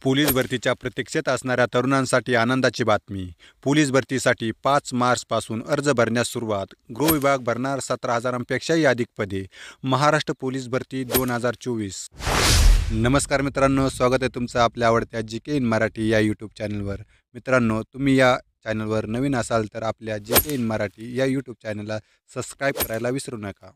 Police भरतीच्या प्रतीक्षेत असणाऱ्या तरुणांसाठी आनंदाची बातमी. पोलीस भरतीसाठी 5 मार्चपासून अर्ज भरण्यास सुरुवात. गृह विभाग भरणार 17,000पेक्षाही अधिक पदे. महाराष्ट्र पोलीस भरती 2024. नमस्कार मित्रांनो, स्वागत आहे तुमचं आपल्या आवडत्या GK इन मराठी या यूट्यूब चॅनलवर. मित्रांनो, तुम्ही या चॅनलवर नवीन असाल तर आपल्या GK इन मराठी या यूट्यूब चॅनलला सबस्क्राईब करायला विसरू नका.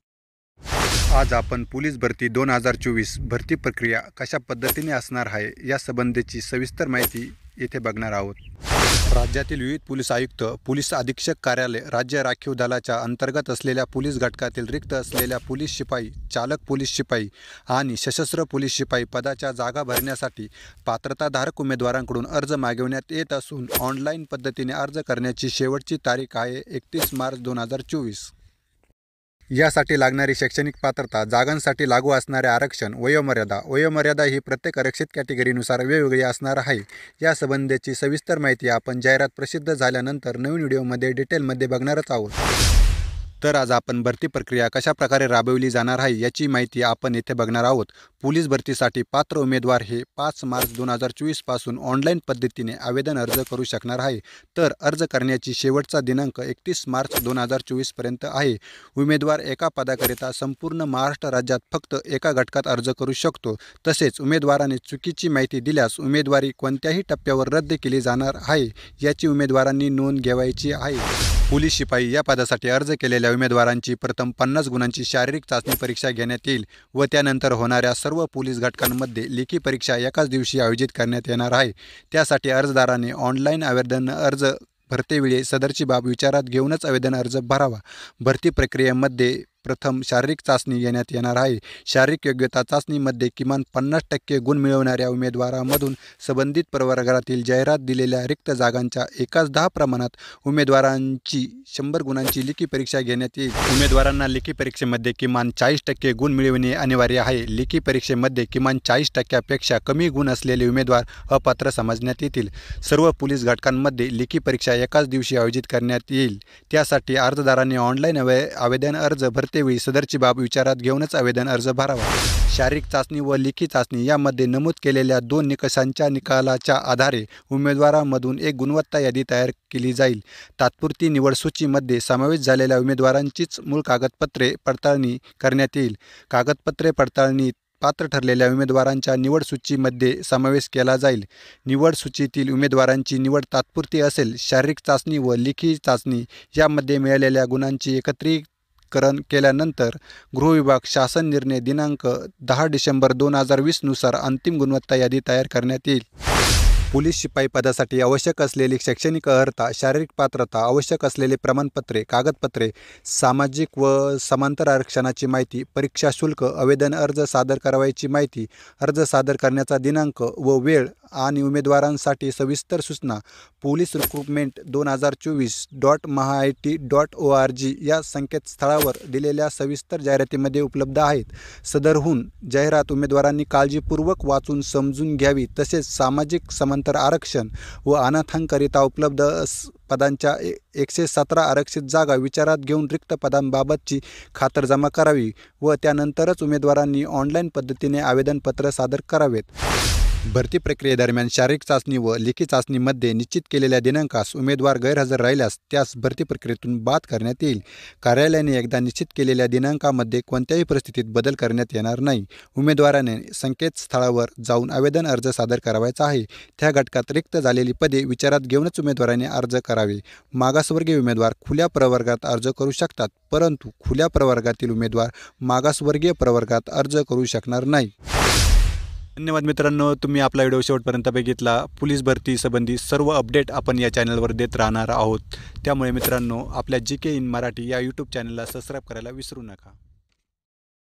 आज आपण पोलीस भरती 2024 भरती प्रक्रिया कशा पद्धतीने असणार आहे या संबंधीची सविस्तर माहिती येथे बघणार आहोत. राज्यातील विविध पोलीस आयुक्त, पोलीस अधीक्षक कार्यालय, राज्य राखीव दलाच्या अंतर्गत असलेल्या पोलीस घटकातील रिक्त असलेल्या पोलीस शिपाई, चालक पोलीस शिपाई आणि सशस्त्र पोलीस शिपाई पदाच्या जागा भरण्यासाठी पात्रताधारक उमेदवारांकडून अर्ज मागवण्यात येत असून ऑनलाईन पद्धतीने अर्ज करण्याची शेवटची तारीख आहे 31 मार्च 2024. यासाठी लागणारी शैक्षणिक पात्रता, जागांसाठी लागू असणारे आरक्षण, वयोमर्यादा ही प्रत्येक आरक्षित कॅटेगरीनुसार वेगवेगळी असणार आहे. या संबंधीची सविस्तर माहिती आपण जाहिरात प्रसिद्ध झाल्यानंतर नवीन व्हिडिओमध्ये डिटेलमध्ये बघणारच आहोत. तर आज आपण भरती प्रक्रिया कशा प्रकारे राबवली जाणार आहे याची माहिती आपण येथे बघणार आहोत. पोलीस भरतीसाठी पात्र उमेदवार हे 5 मार्च 2024 पासून ऑनलाईन पद्धतीने आवेदन अर्ज करू शकणार आहे. तर अर्ज करण्याची शेवटचा दिनांक 31 मार्च 2024 पर्यंत आहे. उमेदवार एका पदाकरिता संपूर्ण महाराष्ट्र राज्यात फक्त एका घटकात अर्ज करू शकतो. तसेच उमेदवाराने चुकीची माहिती दिल्यास उमेदवारी कोणत्याही टप्प्यावर रद्द केली जाणार आहे याची उमेदवारांनी नोंद घ्यावयाची आहे. पोलीस शिपाई या पदासाठी अर्ज केलेल्या उमेदवारांची प्रथम 50 गुणांची शारीरिक चाचणी परीक्षा घेण्यात येईल व त्यानंतर होणाऱ्या सर्व पोलीस घटकांमध्ये लेखी परीक्षा एकाच दिवशी आयोजित करण्यात येणार आहे. त्यासाठी अर्जदाराने ऑनलाईन आवेदन अर्ज भरतेवेळी सदरची बाब विचारात घेऊनच आवेदन अर्ज भरावा. भरती प्रक्रियेमध्ये प्रथम शारीरिक चाचणी घेण्यात येणार आहे. शारीरिक योग्यता चाचणीमध्ये किमान 50% गुण मिळवणाऱ्या उमेदवारामधून संबंधित प्रवर्गातील जाहिरात दिलेल्या रिक्त जागांच्या एकाच 10 प्रमाणात उमेदवारांची 100 गुणांची लेखी परीक्षा घेण्यात येईल. उमेदवारांना लेखी परीक्षेमध्ये किमान 40% गुण मिळविणे अनिवार्य आहे. लेखी परीक्षेमध्ये किमान 40%पेक्षा कमी गुण असलेले उमेदवार अपात्र समजण्यात येतील. सर्व पोलीस घटकांमध्ये लेखी परीक्षा एकाच दिवशी आयोजित करण्यात येईल. त्यासाठी अर्जदारांनी ऑनलाईन आवेदन अर्ज भरतेवेळी सदरची बाब विचारात घेऊनच आवेदन अर्ज भरावा. शारीरिक चाचणी व लेखी चाचणी यामध्ये नमूद केलेल्या 2 निकषांच्या निकालाच्या आधारे उमेदवारांमधून एक गुणवत्ता यादी तयार केली जाईल. तात्पुरती निवड सूचीमध्ये समावेश झालेल्या उमेदवारांचीच मूळ कागदपत्रे पडताळणी करण्यात येईल. कागदपत्रे पडताळणी पात्र ठरलेल्या उमेदवारांच्या निवड सूचीमध्ये समावेश केला जाईल. निवड सूचीतील उमेदवारांची निवड तात्पुरती असेल. शारीरिक चाचणी व लेखी चाचणी यामध्ये मिळालेल्या गुणांची एकत्रीकरण केल्यानंतर गृह विभाग शासन निर्णय दिनांक 10 डिसेंबर 2020 नुसार अंतिम गुणवत्ता यादी तयार करण्यात येईल. पोलीस शिपाई पदासाठी आवश्यक असलेली शैक्षणिक अर्हता, शारीरिक पात्रता, आवश्यक असलेले प्रमाणपत्रे, कागदपत्रे, सामाजिक व समांतर आरक्षणाची माहिती, परीक्षा शुल्क, आवेदन अर्ज सादर करावयाची माहिती, अर्ज सादर करण्याचा दिनांक व वेळ आणि उमेदवारांसाठी सविस्तर सूचना पोलीस रिक्रुटमेंट 2024.mahaiti.org या संकेतस्थळावर दिलेल्या सविस्तर जाहिरातीमध्ये उपलब्ध आहेत. सदरहून जाहिरात उमेदवारांनी काळजीपूर्वक वाचून समजून घ्यावी. तसेच सामाजिक समांतर आरक्षण व अनाथांकरिता उपलब्ध पदांच्या 117 आरक्षित जागा विचारात घेऊन रिक्त पदांबाबतची खातरजमा करावी व त्यानंतरच उमेदवारांनी ऑनलाईन पद्धतीने आवेदनपत्र सादर करावेत. भरती प्रक्रियेदरम्यान शारीरिक चाचणी व लेखी चाचणीमध्ये निश्चित केलेल्या दिनांकास उमेदवार गैरहजर राहिल्यास त्यास भरती प्रक्रियेतून बाद करण्यात येईल. कार्यालयाने एकदा निश्चित केलेल्या दिनांकामध्ये कोणत्याही परिस्थितीत बदल करण्यात येणार नाही. उमेदवाराने संकेतस्थळावर जाऊन आवेदन अर्ज सादर करावयाचा आहे. त्या घटकात रिक्त झालेली पदे विचारात घेऊनच उमेदवाराने अर्ज करावे. मागासवर्गीय उमेदवार खुल्या प्रवर्गात अर्ज करू शकतात, परंतु खुल्या प्रवर्गातील उमेदवार मागासवर्गीय प्रवर्गात अर्ज करू शकणार नाही. धन्यवाद मित्रांनो, तुम्ही आपला व्हिडिओ शेवटपर्यंत बघितला. पोलीस भरती संबंधी सर्व अपडेट आपण या चॅनलवर देत राहणार आहोत. त्यामुळे मित्रांनो, आपल्या GK इन मराठी या यूट्यूब चॅनलला सबस्क्राईब करायला विसरू नका.